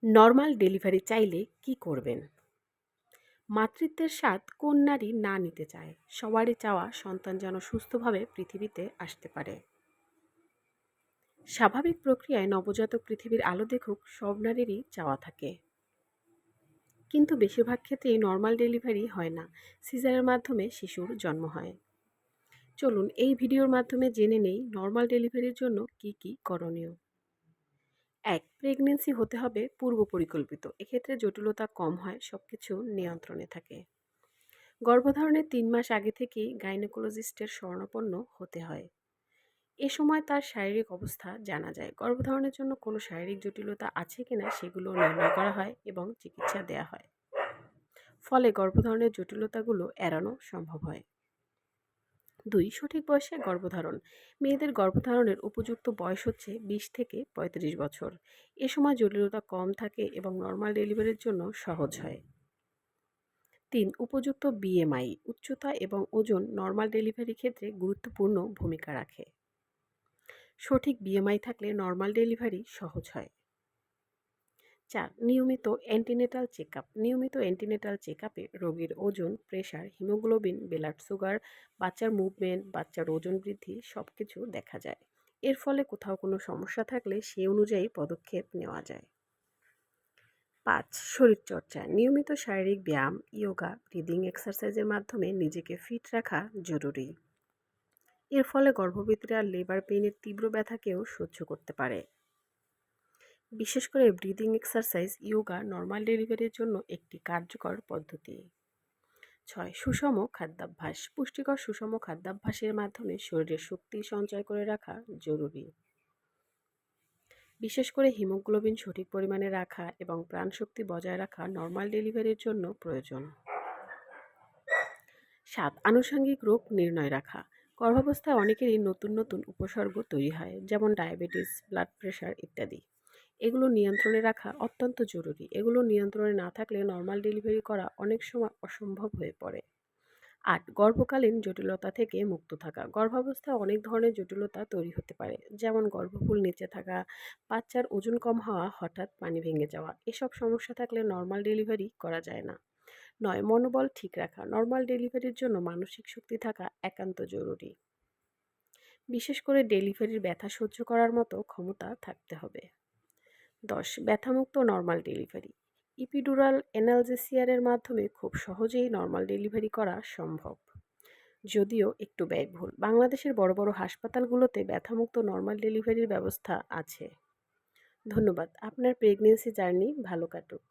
Normal delivery চাইলে কি করবেন? মাতৃত্বের স্বাদ কোন নারী না নিতে চায়? সবারই চাওয়া সন্তান যেন সুস্থভাবে পৃথিবীতে আসতে পারে। স্বাভাবিক প্রক্রিয়ায় নবজাতক পৃথিবীর আলো দেখুক সব নারীরই চাওয়া থাকে। কিন্তু বেশিরভাগ ক্ষেত্রেই নরমাল ডেলিভারি হয় না। সিজারের মাধ্যমে শিশুর জন্ম হয়। চলুন এই ভিডিওর মাধ্যমে জেনে নেই নরমাল ডেলিভারির জন্য কি কি করণীয়। ১. প্রেগন্যান্সি হতে হবে পূর্ব পরিকল্পিত। এক্ষেত্রে জটিলতা কম হয়, সবকিছু নিয়ন্ত্রণে থাকে। গর্ভধারণের ৩ মাস আগে থেকেই গাইনোকোলজিস্টের শরণাপন্ন হতে হয়। এ সময় তার শারীরিক অবস্থা জানা যায়। গর্ভধারণের জন্য কোনো শারীরিক জটিলতা আছে কিনা সেগুলো নির্ণয় করা হয় এবং চিকিৎসা দেয়া হয়। ফলে গর্ভধারণের জটিলতাগুলো এড়ানো সম্ভব হয়। ২. সঠিক বয়সে গর্ভধারণ। মেয়েদের গর্ভধারণের উপযুক্ত বয়স হচ্ছে ২০ থেকে ৩৫ বছর। এ সময় জটিলতা কম থাকে এবং নরমাল ডেলিভারির জন্য সহজ হয়। ৩. উপযুক্ত বিএমআই। উচ্চতা এবং ওজন নরমাল ডেলিভারি ক্ষেত্রে গুরুত্বপূর্ণ ভূমিকা রাখে। সঠিক বিএমআই থাকলে নরমাল ডেলিভারি সহজ হয়। ৪. নিয়মিত অ্যান্টিনেটাল চেকআপ। নিয়মিত অ্যান্টিনেটাল চেকআপে রোগীর ওজন, প্রেশার, হিমোগ্লোবিন, ব্লাড সুগার, বাচ্চার মুভমেন্ট, বাচ্চার ওজন বৃদ্ধি সবকিছু দেখা যায়। এর ফলে কোথাও কোনো সমস্যা থাকলে সে অনুযায়ী পদক্ষেপ নেওয়া যায়। ৫. শরীরচর্চা। নিয়মিত শারীরিক ব্যায়াম, ইয়োগা, ব্রিদিং এক্সারসাইজের মাধ্যমে নিজেকে ফিট রাখা জরুরি। এর ফলে গর্ভবতীরা লেবার পেইনের তীব্র ব্যথাকেও সহ্য করতে পারে। বিশেষ করে ব্রিদিং এক্সারসাইজ, ইয়োগা নরমাল ডেলিভারির জন্য একটি কার্যকর পদ্ধতি। ৬. সুষম খাদ্যাভ্যাস। পুষ্টিকর সুষম খাদ্যাভ্যাসের মাধ্যমে শরীরে শক্তি সঞ্চয় করে রাখা জরুরি। বিশেষ করে হিমোগ্লোবিন সঠিক পরিমাণে রাখা এবং প্রাণশক্তি বজায় রাখা নরমাল ডেলিভারির জন্য প্রয়োজন। ৭. আনুষঙ্গিক রোগ নির্ণয় রাখা। গর্ভাবস্থায় অনেকেরই নতুন নতুন উপসর্গ তৈরি হয়, যেমন ডায়াবেটিস, ব্লাড প্রেশার ইত্যাদি। এগুলো নিয়ন্ত্রণে রাখা অত্যন্ত জরুরি। এগুলো নিয়ন্ত্রণে না থাকলে নরমাল ডেলিভারি করা অনেক সময় অসম্ভব হয়ে পড়ে। ৮. গর্ভকালীন জটিলতা থেকে মুক্ত থাকা। গর্ভাবস্থায় অনেক ধরনের জটিলতা তৈরি হতে পারে, যেমন গর্ভফুল নিচে থাকা, বাচ্চার ওজন কম হওয়া, হঠাৎ পানি ভেঙে যাওয়া। এসব সমস্যা থাকলে নরমাল ডেলিভারি করা যায় না। ৯. মনোবল ঠিক রাখা। নরমাল ডেলিভারির জন্য মানসিক শক্তি থাকা একান্ত জরুরি। বিশেষ করে ডেলিভারির ব্যথা সহ্য করার মতো ক্ষমতা থাকতে হবে। ১০. ব্যথামুক্ত নরমাল ডেলিভারি। ইপিডুরাল অ্যানালজেসিয়ারের মাধ্যমে খুব সহজেই নরমাল ডেলিভারি করা সম্ভব, যদিও একটু ব্যয়বহুল। বাংলাদেশের বড় বড় হাসপাতালগুলোতে ব্যথামুক্ত নরমাল ডেলিভারির ব্যবস্থা আছে। ধন্যবাদ। আপনার প্রেগন্যান্সি জার্নি ভালো কাটুক।